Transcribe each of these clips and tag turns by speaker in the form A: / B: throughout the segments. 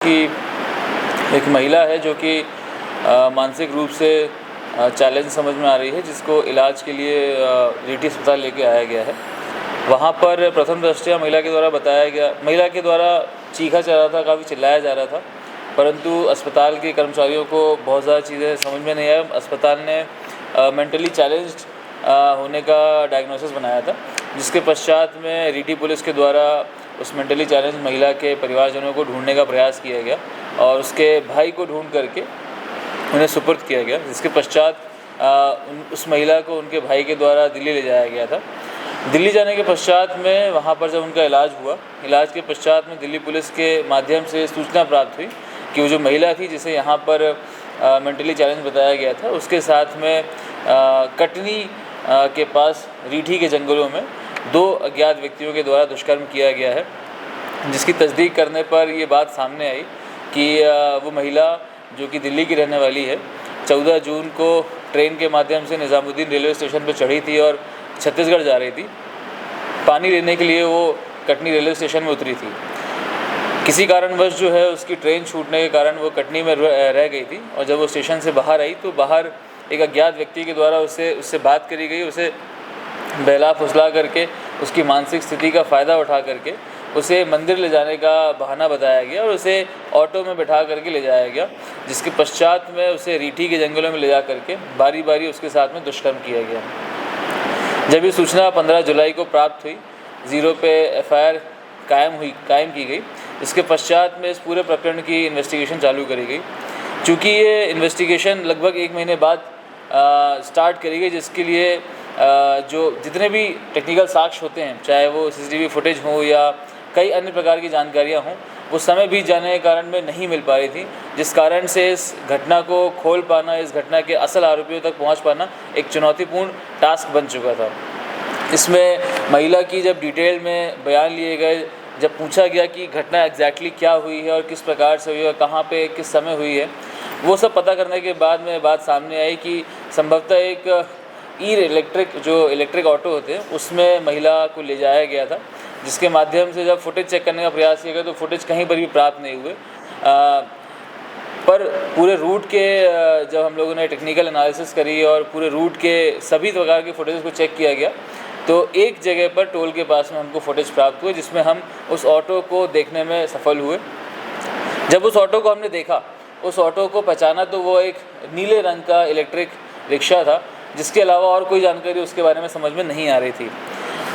A: कि एक महिला है जो कि मानसिक रूप से चैलेंज समझ में आ रही है, जिसको इलाज के लिए रीठी अस्पताल लेके आया गया है। वहाँ पर प्रथम दृष्टया महिला के द्वारा चीखा जा रहा था, काफ़ी चिल्लाया जा रहा था, परंतु अस्पताल के कर्मचारियों को बहुत ज़्यादा चीज़ें समझ में नहीं आया। अस्पताल ने मेंटली चैलेंज्ड होने का डायग्नोसिस बनाया था, जिसके पश्चात में रीठी पुलिस के द्वारा उस मेंटली चैलेंज महिला के परिवारजनों को ढूंढने का प्रयास किया गया और उसके भाई को ढूंढ करके उन्हें सुपुर्द किया गया, जिसके पश्चात उस महिला को उनके भाई के द्वारा दिल्ली ले जाया गया था। दिल्ली जाने के पश्चात में वहाँ पर जब उनका इलाज हुआ, इलाज के पश्चात में दिल्ली पुलिस के माध्यम से सूचना प्राप्त हुई कि वो जो महिला थी जिसे यहाँ पर मेंटली चैलेंज बताया गया था, उसके साथ में कटनी के पास रीठी के जंगलों में 2 अज्ञात व्यक्तियों के द्वारा दुष्कर्म किया गया है, जिसकी तस्दीक करने पर ये बात सामने आई कि वो महिला जो कि दिल्ली की रहने वाली है, 14 जून को ट्रेन के माध्यम से निज़ामुद्दीन रेलवे स्टेशन पर चढ़ी थी और छत्तीसगढ़ जा रही थी। पानी लेने के लिए वो कटनी रेलवे स्टेशन में उतरी थी। किसी कारणवश जो है उसकी ट्रेन छूटने के कारण वो कटनी में रह गई थी और जब वो स्टेशन से बाहर आई तो बाहर एक अज्ञात व्यक्ति के द्वारा उससे बात करी गई, उसे बहला फुसला करके उसकी मानसिक स्थिति का फ़ायदा उठा करके उसे मंदिर ले जाने का बहाना बताया गया और उसे ऑटो में बैठा करके ले जाया गया, जिसके पश्चात में उसे रीठी के जंगलों में ले जा करके बारी बारी उसके साथ में दुष्कर्म किया गया। जब ये सूचना 15 जुलाई को प्राप्त हुई, 0 पे FIR कायम की गई। इसके पश्चात में इस पूरे प्रकरण की इन्वेस्टिगेशन चालू करी गई। चूँकि ये इन्वेस्टिगेशन लगभग 1 महीने बाद स्टार्ट करी गई, जिसके लिए जो जितने भी टेक्निकल साक्ष्य होते हैं, चाहे वो CCTV फुटेज हो या कई अन्य प्रकार की जानकारियां हों, वो समय बीत जाने के कारण में नहीं मिल पा रही थी, जिस कारण से इस घटना को खोल पाना, इस घटना के असल आरोपियों तक पहुंच पाना एक चुनौतीपूर्ण टास्क बन चुका था। इसमें महिला की जब डिटेल में बयान लिए गए, जब पूछा गया कि घटना एग्जैक्टली क्या हुई है और किस प्रकार से हुई है, कहाँ पे किस समय हुई है, वो सब पता करने के बाद में बात सामने आई कि संभवतः एक इलेक्ट्रिक ऑटो होते हैं, उसमें महिला को ले जाया गया था, जिसके माध्यम से जब फुटेज चेक करने का प्रयास किया गया तो फुटेज कहीं पर भी प्राप्त नहीं हुए। पर पूरे रूट के जब हम लोगों ने टेक्निकल एनालिसिस करी और पूरे रूट के सभी प्रकार के फुटेज को चेक किया गया, तो एक जगह पर टोल के पास में हमको फुटेज प्राप्त हुए, जिसमें हम उस ऑटो को देखने में सफल हुए। जब उस ऑटो को हमने देखा, उस ऑटो को पहचाना, तो वो एक नीले रंग का इलेक्ट्रिक रिक्शा था, जिसके अलावा और कोई जानकारी उसके बारे में समझ में नहीं आ रही थी।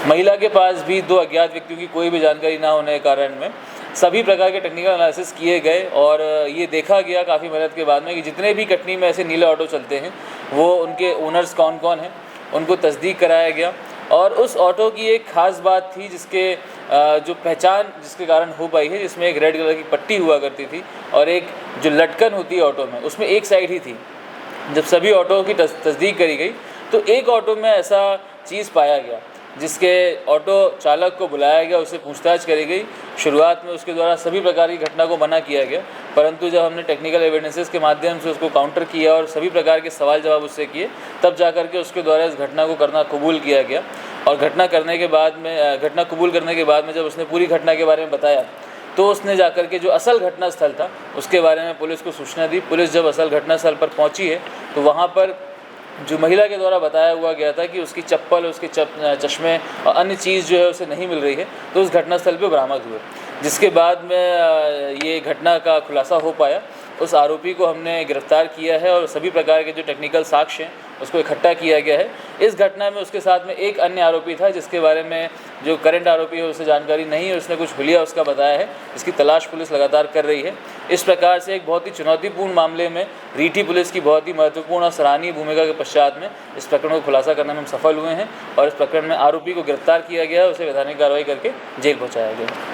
A: महिला के पास भी 2 अज्ञात व्यक्तियों की कोई भी जानकारी ना होने के कारण में सभी प्रकार के टेक्निकल एनालिसिस किए गए और ये देखा गया काफ़ी मेहनत के बाद में कि जितने भी कटनी में ऐसे नीले ऑटो चलते हैं, वो उनके ओनर्स कौन कौन हैं, उनको तस्दीक कराया गया। और उस ऑटो की एक ख़ास बात थी जिसके जो पहचान जिसके कारण हो पाई है, जिसमें एक रेड कलर की पट्टी हुआ करती थी और एक जो लटकन होती है ऑटो में, उसमें एक साइड ही थी। जब सभी ऑटो की तस्दीक करी गई तो एक ऑटो में ऐसा चीज़ पाया गया, जिसके ऑटो चालक को बुलाया गया, उससे पूछताछ करी गई। शुरुआत में उसके द्वारा सभी प्रकार की घटना को मना किया गया, परंतु जब हमने टेक्निकल एविडेंसेस के माध्यम से उसको काउंटर किया और सभी प्रकार के सवाल जवाब उससे किए, तब जा कर के उसके द्वारा इस घटना को करना कबूल किया गया। और घटना कबूल करने के बाद में जब उसने पूरी घटना के बारे में बताया, तो उसने जाकर के जो असल घटना स्थल था उसके बारे में पुलिस को सूचना दी। पुलिस जब असल घटना स्थल पर पहुंची है, तो वहां पर जो महिला के द्वारा बताया हुआ गया था कि उसकी चप्पल, उसके चश्मे और अन्य चीज़ जो है उसे नहीं मिल रही है, तो उस घटना स्थल पर बरामद हुए, जिसके बाद में ये घटना का खुलासा हो पाया। उस आरोपी को हमने गिरफ्तार किया है और सभी प्रकार के जो टेक्निकल साक्ष्य हैं उसको इकट्ठा किया गया है। इस घटना में उसके साथ में एक अन्य आरोपी था, जिसके बारे में जो करंट आरोपी है उसे जानकारी नहीं है, उसने कुछ हुलिया उसका बताया है, इसकी तलाश पुलिस लगातार कर रही है। इस प्रकार से एक बहुत ही चुनौतीपूर्ण मामले में रीठी पुलिस की बहुत ही महत्वपूर्ण और सराहनीय भूमिका के पश्चात में इस प्रकरण को खुलासा करने में हम सफल हुए हैं और इस प्रकरण में आरोपी को गिरफ्तार किया गया है, उसे वैधानिक कार्रवाई करके जेल पहुँचाया गया।